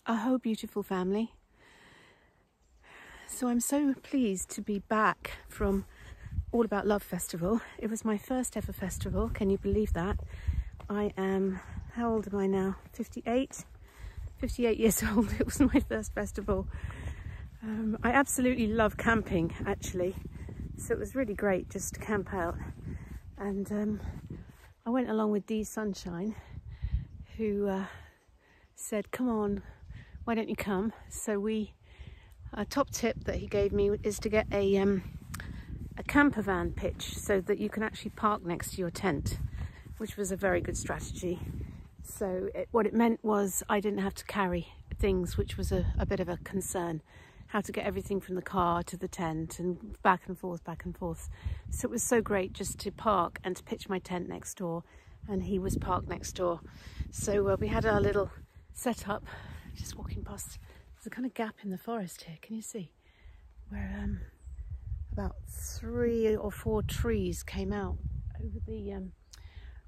Aho, beautiful family. So I'm so pleased to be back from All About Love Festival. It was my first ever festival, can you believe that? I am, how old am I now? 58? 58 years old. It was my first festival. I absolutely love camping, actually. So it was really great just to camp out. And I went along with Dee Sunshine, who said, come on, why don't you come? So a top tip that he gave me is to get a camper van pitch so that you can actually park next to your tent, which was a very good strategy. So what it meant was I didn't have to carry things, which was a bit of a concern. How to get everything from the car to the tent and back and forth, back and forth. So it was so great just to park and to pitch my tent next door, and he was parked next door. So we had our little setup, just walking past. There's a kind of gap in the forest here, can you see? Where about 3 or 4 trees came out over the,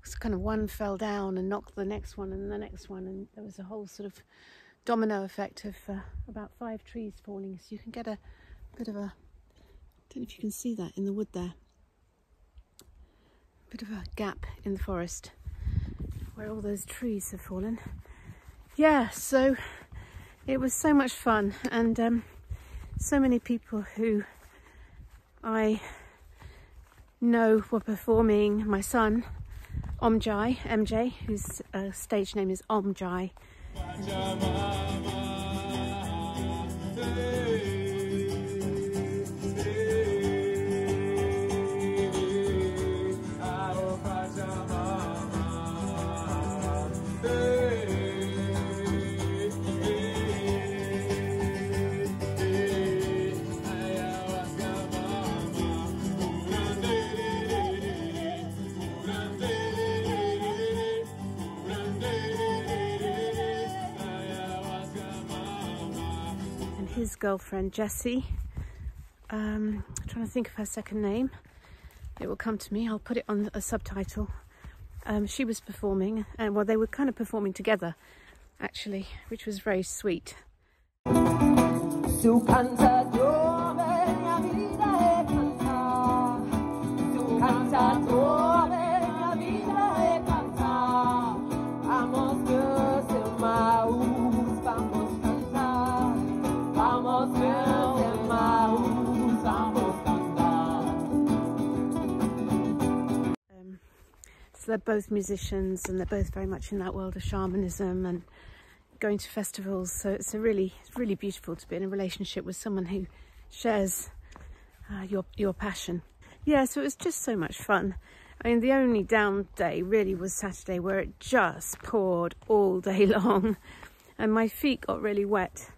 so kind of one fell down and knocked the next one and the next one, and there was a whole sort of domino effect of about 5 trees falling, so you can get a bit of a, I don't know if you can see that in the wood there, a bit of a gap in the forest where all those trees have fallen. Yeah, so it was so much fun, and so many people who I know were performing. My son MJ, whose stage name is Omjai. His girlfriend Jessie, I'm trying to think of her second name, it will come to me, I'll put it on a subtitle. She was performing, and well, they were kind of performing together actually, which was very sweet. So they're both musicians, and they're both very much in that world of shamanism and going to festivals. So it's really beautiful to be in a relationship with someone who shares your passion. Yeah, so it was just so much fun. I mean, the only down day really was Saturday, where it just poured all day long and my feet got really wet.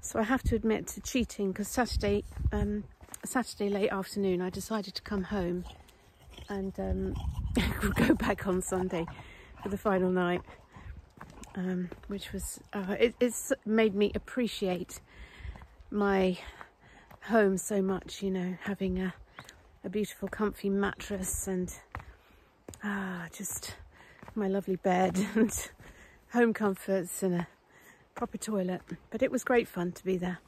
So I have to admit to cheating, because Saturday late afternoon I decided to come home and go back on Sunday for the final night, which was it's made me appreciate my home so much, you know, having a beautiful comfy mattress and just my lovely bed and home comforts and a proper toilet. But it was great fun to be there.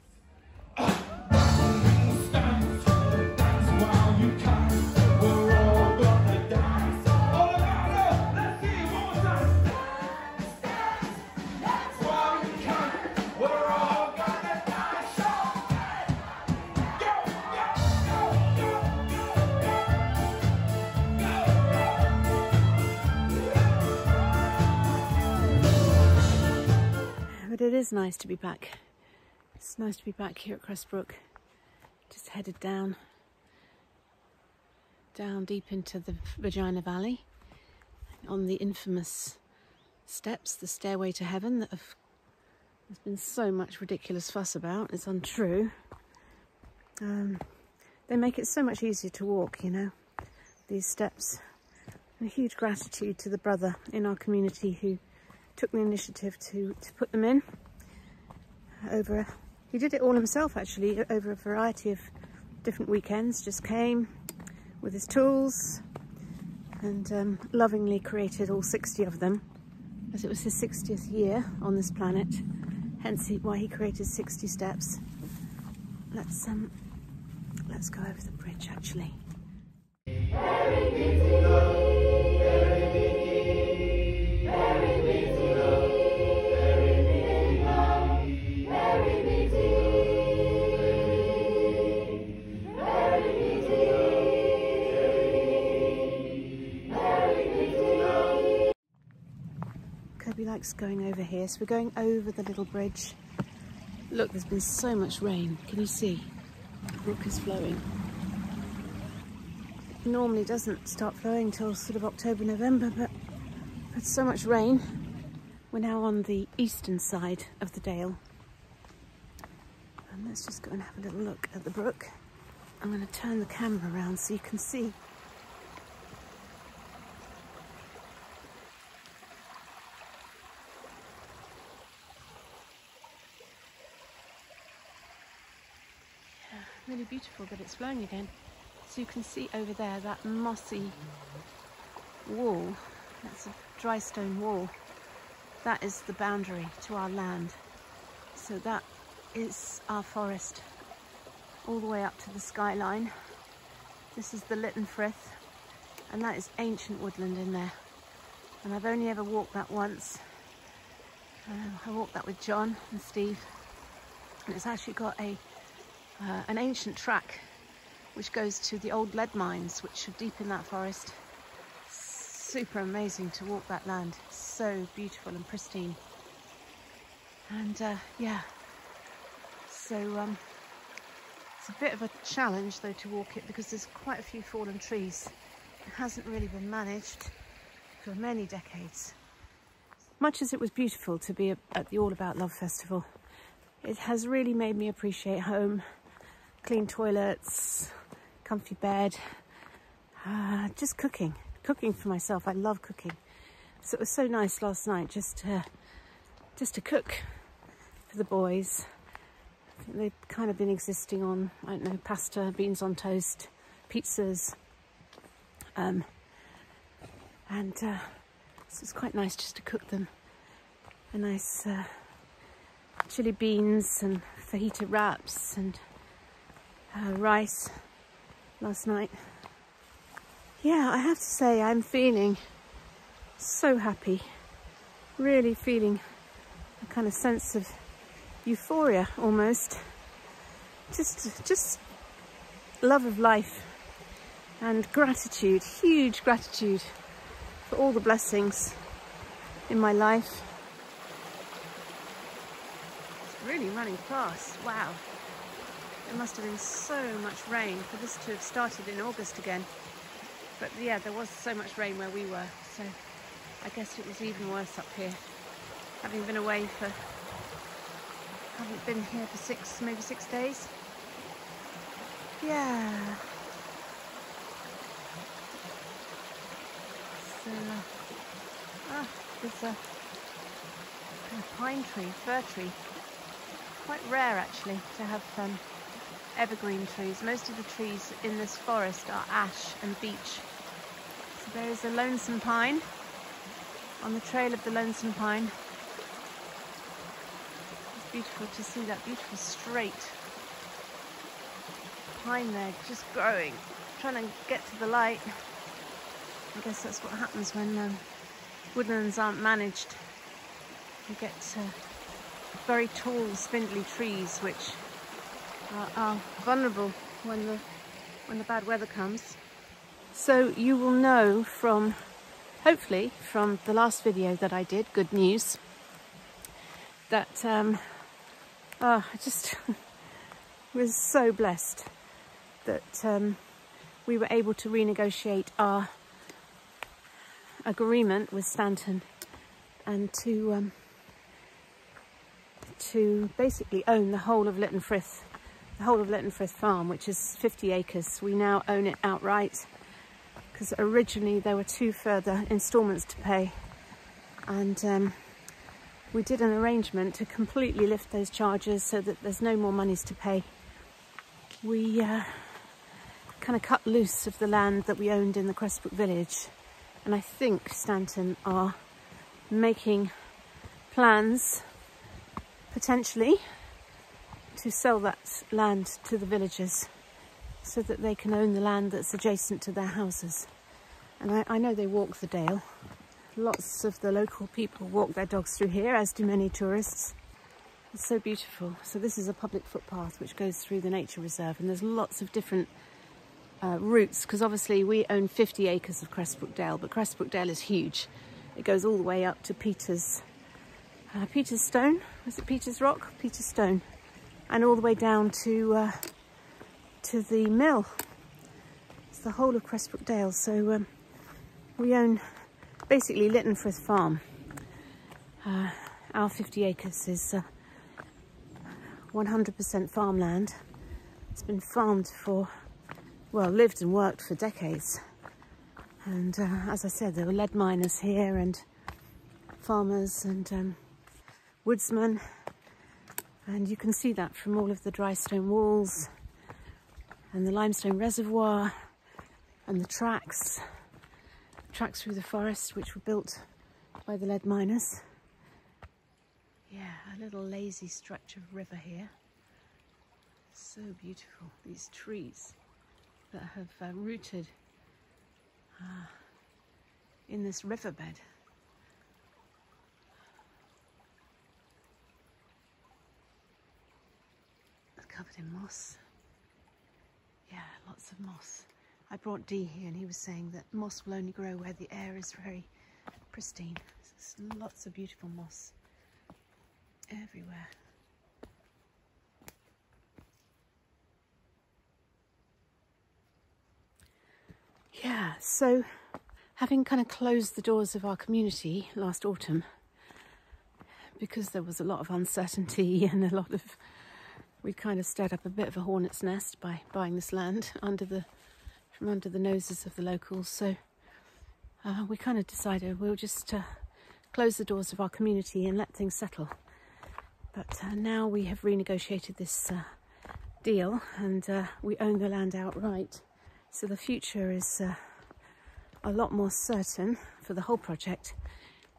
But it is nice to be back. It's nice to be back here at Crestbrook. Just headed down deep into the Vagina Valley on the infamous steps, the stairway to heaven that there's been so much ridiculous fuss about. It's untrue. They make it so much easier to walk, you know, these steps. And a huge gratitude to the brother in our community who took the initiative to put them in. He did it all himself actually, over a variety of different weekends. Just came with his tools and lovingly created all 60 of them, as it was his 60th year on this planet, hence why he created 60 steps. Let's go over the bridge actually. Kirby likes going over here, so we're going over the little bridge. Look, there's been so much rain. Can you see? The brook is flowing. It normally doesn't start flowing till sort of October, November, but we've had so much rain. We're now on the eastern side of the dale. And let's just go and have a little look at the brook. I'm going to turn the camera around so you can see. Really beautiful that it's flowing again. So you can see over there that mossy wall, that's a dry stone wall. That is the boundary to our land. So that is our forest all the way up to the skyline. This is the Lytton Frith, and that is ancient woodland in there. And I've only ever walked that once. I walked that with John and Steve, and it's actually got an ancient track which goes to the old lead mines which are deep in that forest. Super amazing to walk that land. So beautiful and pristine. And yeah, so it's a bit of a challenge though to walk it because there's quite a few fallen trees. It hasn't really been managed for many decades. Much as it was beautiful to be at the All About Love Festival, it has really made me appreciate home. Clean toilets, comfy bed, just cooking for myself. I love cooking. So it was so nice last night just to cook for the boys. I think they've kind of been existing on, I don't know, pasta, beans on toast, pizzas. So it's quite nice just to cook them. A nice chili beans and fajita wraps and rice last night. Yeah, I have to say I'm feeling so happy, really feeling a kind of sense of euphoria almost, just love of life and gratitude, huge gratitude for all the blessings in my life. It's really running fast, wow. There must have been so much rain for this to have started in August again. But yeah, there was so much rain where we were, so I guess it was even worse up here. Having been away for, haven't been here for maybe six days. Yeah. So, there's a pine tree, fir tree. Quite rare actually to have evergreen trees. Most of the trees in this forest are ash and beech. So there is a lonesome pine on the trail of the lonesome pine. It's beautiful to see that beautiful straight pine there just growing, trying to get to the light. I guess that's what happens when woodlands aren't managed. You get very tall, spindly trees which are vulnerable when the bad weather comes. So you will know from, hopefully, from the last video that I did, good news, that I just was so blessed that we were able to renegotiate our agreement with Stanton and to basically own the whole of Lytton Frith. The whole of Lytton Frith farm, which is 50 acres. We now own it outright because originally there were 2 further instalments to pay, and we did an arrangement to completely lift those charges so that there's no more monies to pay. We kind of cut loose of the land that we owned in the Crestbrook village, and I think Stanton are making plans potentially to sell that land to the villagers so that they can own the land that's adjacent to their houses. And I know they walk the Dale. Lots of the local people walk their dogs through here, as do many tourists. It's so beautiful. So this is a public footpath which goes through the nature reserve, and there's lots of different routes, because obviously we own 50 acres of Crestbrook Dale, but Crestbrook Dale is huge. It goes all the way up to Peter's Stone. Was it Peter's Rock? Peter's Stone. And all the way down to the mill. It's the whole of Crestbrook Dale. So we own basically Lytton Frith Farm. Our 50 acres is 100% farmland. It's been farmed for, well, lived and worked for decades. And as I said, there were lead miners here and farmers and woodsmen. And you can see that from all of the dry stone walls and the limestone reservoir and the tracks through the forest, which were built by the lead miners. Yeah, a little lazy stretch of river here. So beautiful, these trees that have rooted in this riverbed. It's covered in moss. Yeah, lots of moss. I brought Dee here and he was saying that moss will only grow where the air is very pristine. There's lots of beautiful moss everywhere. Yeah, so having kind of closed the doors of our community last autumn, because there was a lot of uncertainty and a lot of, we kind of stirred up a bit of a hornet's nest by buying this land from under the noses of the locals. So we kind of decided we'll just close the doors of our community and let things settle. But now we have renegotiated this deal and we own the land outright. So the future is a lot more certain for the whole project.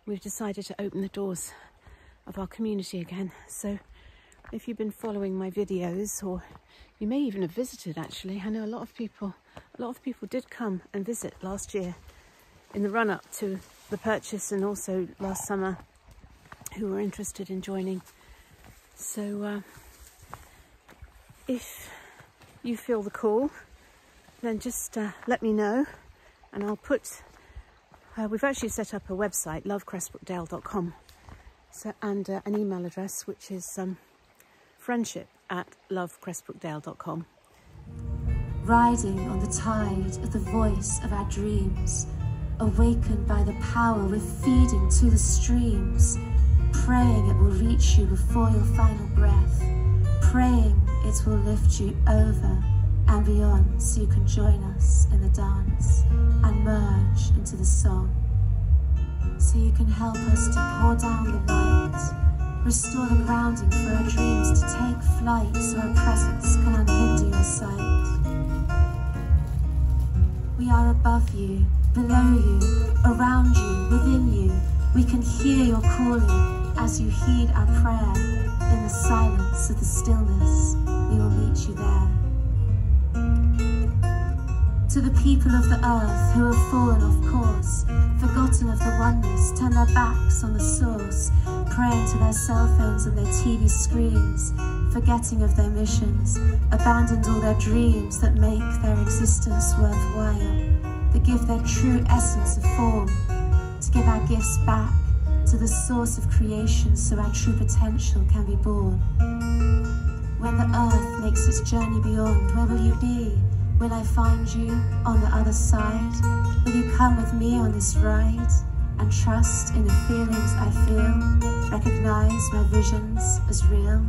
We've decided to open the doors of our community again. So if you've been following my videos, or you may even have visited actually, I know a lot of people did come and visit last year in the run-up to the purchase, and also last summer, who were interested in joining. So if you feel the call, then just let me know, and I'll put, we've actually set up a website, lovecrestbrookdale.com, so, and an email address, which is friendship@lovecrestbrookdale.com. Riding on the tide of the voice of our dreams, awakened by the power we're feeding to the streams, praying it will reach you before your final breath, praying it will lift you over and beyond, so you can join us in the dance and merge into the song, so you can help us to pour down the light, restore the grounding for our dreams to take flight, so our presence can unhinder your sight. We are above you, below you, around you, within you. We can hear your calling as you heed our prayer. In the silence of the stillness, we will meet you there. To the people of the earth who have fallen off course, forgotten of the oneness, turn their backs on the source, praying to their cell phones and their TV screens, forgetting of their missions, abandoned all their dreams that make their existence worthwhile, that give their true essence a form, to give our gifts back to the source of creation so our true potential can be born. When the earth makes its journey beyond, where will you be? Will I find you on the other side? Will you come with me on this ride and trust in the feelings I feel? Recognize my visions as real?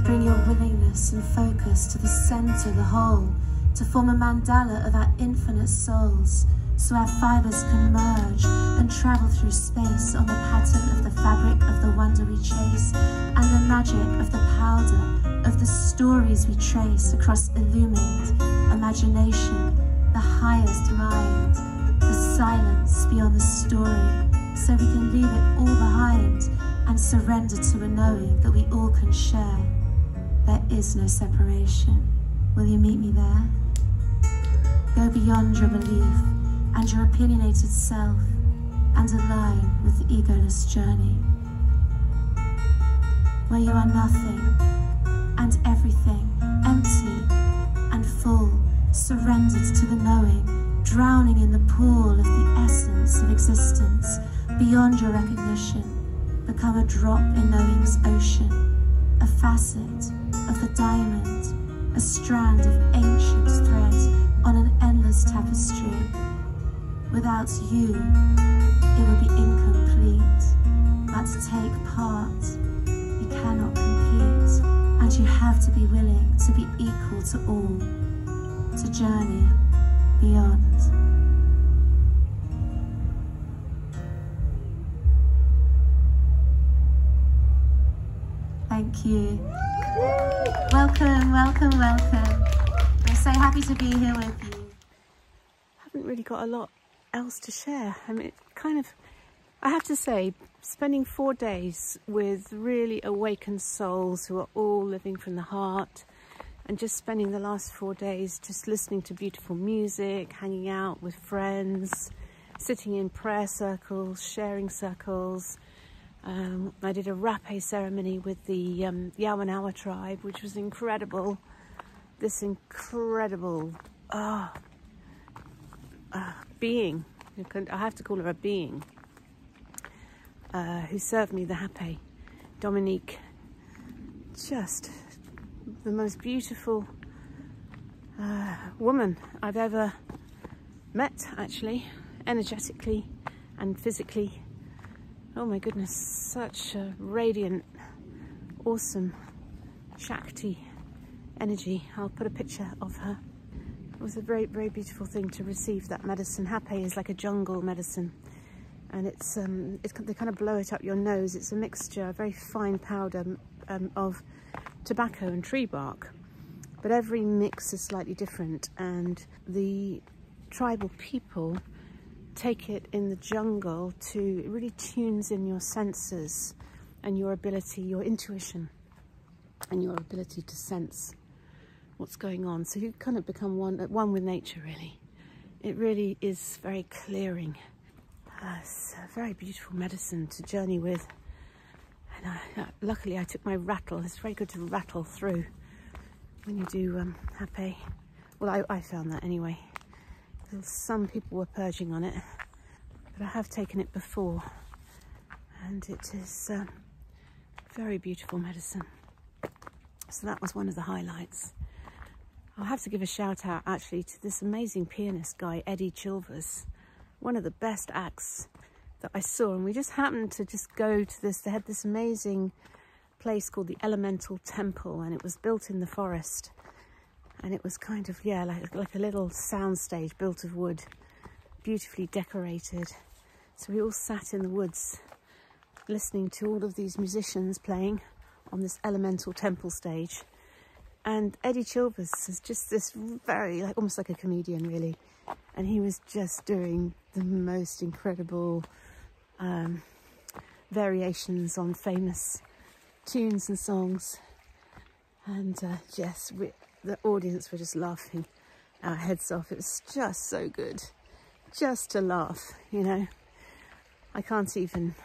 Bring your willingness and focus to the center, the whole, to form a mandala of our infinite souls, so our fibers can merge and travel through space on the pattern of the fabric of the wonder we chase, and the magic of the powder of the stories we trace across illumined imagination, the highest mind, the silence beyond the story, so we can leave it all behind and surrender to a knowing that we all can share. There is no separation. Will you meet me there? Go beyond your belief and your opinionated self and align with the egoless journey, where you are nothing and everything, empty and full, surrendered to the knowing, drowning in the pool of the essence of existence. Beyond your recognition, become a drop in knowing's ocean, a facet of the diamond, a strand of ancient thread on an endless tapestry. Without you, it would be incomplete. But to take part, you cannot compete, and you have to be willing to be equal to all, to journey beyond. Thank you. Welcome, welcome, welcome. I'm so happy to be here with you. I haven't really got a lot else to share. I mean, I have to say, spending 4 days with really awakened souls who are all living from the heart, and just spending the last 4 days just listening to beautiful music, hanging out with friends, sitting in prayer circles, sharing circles. I did a rapé ceremony with the Elnaugh-LOVE tribe, which was incredible. This incredible being, I have to call her a being, who served me the rapé, Dominique. Just the most beautiful woman I've ever met, actually, energetically and physically. Oh my goodness, such a radiant, awesome Shakti energy. I'll put a picture of her. It was a very, very beautiful thing to receive that medicine. Rapé is like a jungle medicine, and they kind of blow it up your nose. It's a mixture, a very fine powder of tobacco and tree bark, but every mix is slightly different, and the tribal people take it in the jungle to, it really tunes in your senses and your ability, your intuition, and your ability to sense what's going on. So you kind of become one with nature, really. It really is very clearing. It's a very beautiful medicine to journey with. And luckily I took my rattle. It's very good to rattle through when you do rapé. Well, I found that anyway. Some people were purging on it, but I have taken it before, and it is very beautiful medicine. So that was one of the highlights. I'll have to give a shout out actually to this amazing pianist guy, Eddie Chilvers, one of the best acts that I saw. And we just happened to just go to this, they had this amazing place called the Elemental Temple, and it was built in the forest. And it was kind of, yeah, like a little soundstage built of wood, beautifully decorated. So we all sat in the woods listening to all of these musicians playing on this elemental temple stage. And Eddie Chilvers is just this very, almost like a comedian, really. And he was just doing the most incredible variations on famous tunes and songs. And yes, the audience were just laughing our heads off. It was just so good, just to laugh, you know. I can't even,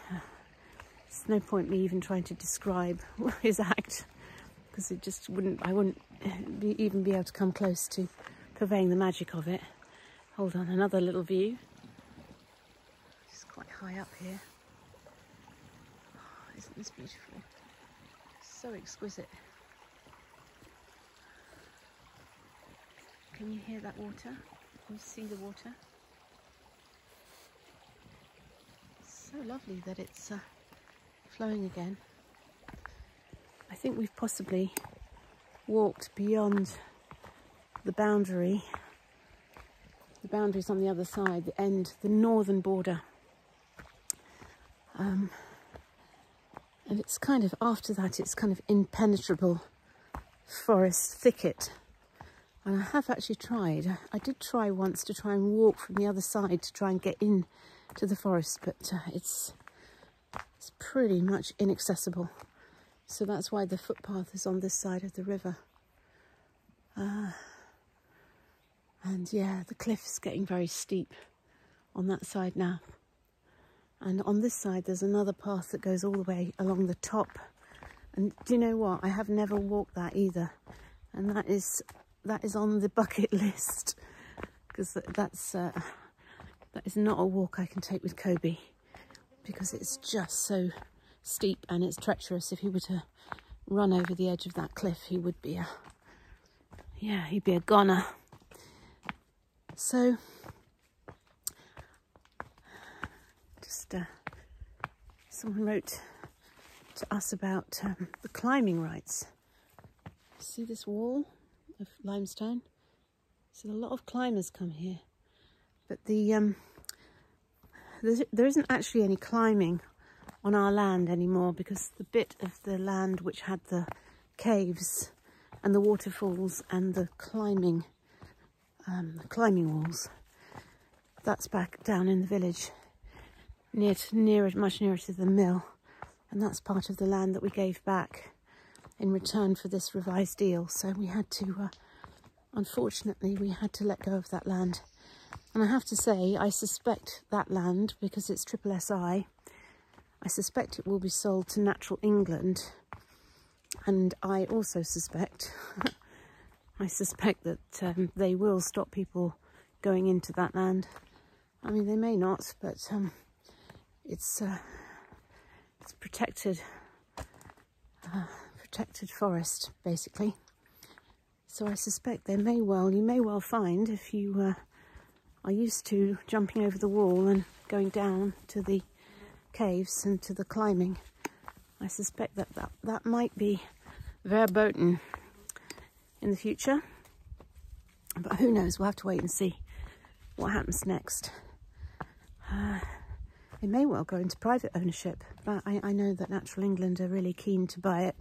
there's no point me even trying to describe his act, because it just I wouldn't even be able to come close to conveying the magic of it. Hold on, another little view. It's quite high up here. Oh, isn't this beautiful? So exquisite. Can you hear that water? Can you see the water? It's so lovely that it's flowing again. I think we've possibly walked beyond the boundary. The boundary's on the other side, the end, the northern border. And it's kind of, after that, it's kind of impenetrable forest thicket. And I have actually tried. I did try once to try and walk from the other side to try and get in to the forest, but it's pretty much inaccessible. So that's why the footpath is on this side of the river. And yeah, the cliff is getting very steep on that side now. And on this side, there's another path that goes all the way along the top. And do you know what? I have never walked that either. And that is on the bucket list. Because that is not a walk I can take with Kobe. Because it's just so steep and it's treacherous. If he were to run over the edge of that cliff, he would be he'd be a goner. So, just someone wrote to us about the climbing rights. See this wall of limestone? So a lot of climbers come here, but there isn't actually any climbing on our land anymore, because the bit of the land which had the caves and the waterfalls and the climbing walls, that's back down in the village, much nearer to the mill, and that's part of the land that we gave back in return for this revised deal. So we had to, unfortunately, we had to let go of that land. And I have to say, I suspect that land, because it's triple SI, I suspect it will be sold to Natural England. And I also suspect, that they will stop people going into that land. I mean, they may not, but it's protected forest, basically. So I suspect you may well find, if you are used to jumping over the wall and going down to the caves and to the climbing, I suspect that might be verboten in the future. But who knows, we'll have to wait and see what happens next. It may well go into private ownership, but I know that Natural England are really keen to buy it.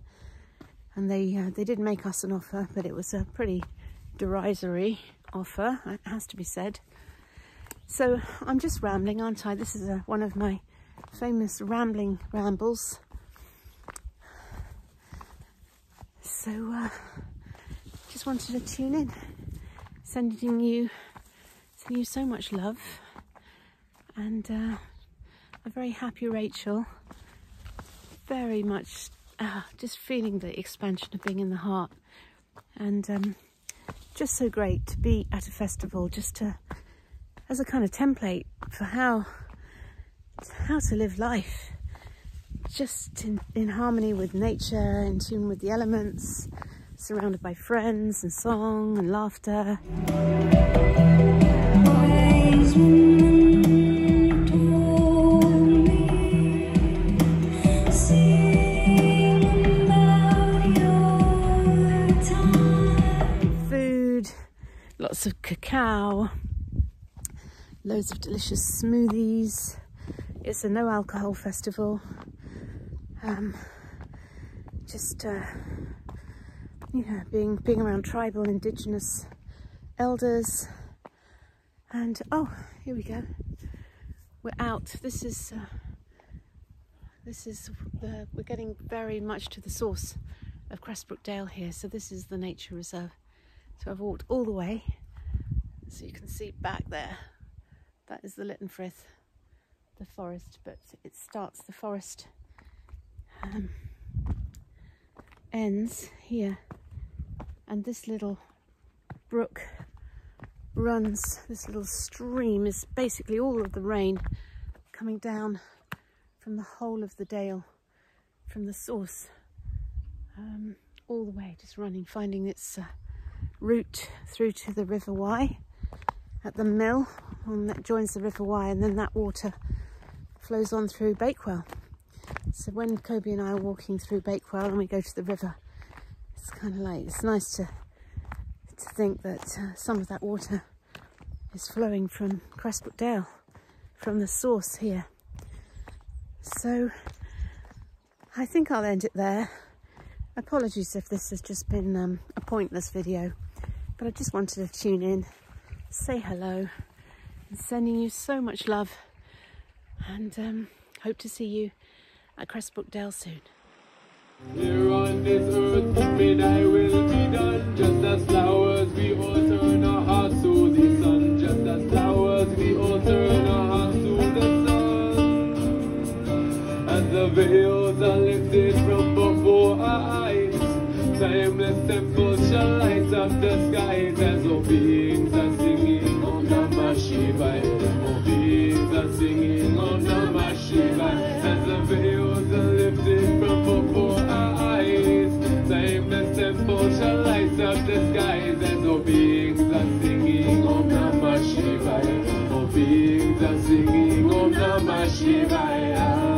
And they did make us an offer, but it was a pretty derisory offer, it has to be said. So I'm just rambling, aren't I? This is one of my famous rambles. So just wanted to tune in, sending you so much love, and a very happy Rachel, very much just feeling the expansion of being in the heart, and just so great to be at a festival, just as a kind of template for how to live life, just in harmony with nature, in tune with the elements, surrounded by friends and song and laughter. Food, lots of cacao, loads of delicious smoothies. It's a no alcohol festival. You know, being around tribal, indigenous elders, and oh, here we go. We're out. We're getting very much to the source of Cressbrook Dale here. So this is the nature reserve. So I've walked all the way, so you can see back there. That is the Lytton Frith, the forest, but it starts, the forest ends here, and this little brook runs, this little stream is basically all of the rain coming down from the whole of the dale, from the source, all the way, just running, finding its route through to the River Wye at the mill, and that joins the River Wye, and then that water flows on through Bakewell. So when Kobe and I are walking through Bakewell and we go to the river, it's kind of like, it's nice to think that some of that water is flowing from Cressbrook Dale, from the source here. So I think I'll end it there. Apologies if this has just been a pointless video, but I just wanted to tune in, say hello, and sending you so much love, and hope to see you at Crestbrook Dale soon. Here on this earth, may thy will be done. Just as flowers, we all turn our hearts to the sun. Just as flowers, we all turn our hearts to the sun. As the veils are lifted from before our eyes, timeless temples shall light up the skies. As all beings are singing Om Namah Shivaya. All beings are singing Om Namah Shivaya. As the veils are lifted from before our eyes, timeless temples shall light up the skies. As all beings are singing Om Namah Shivaya. All beings are singing Om Namah Shivaya.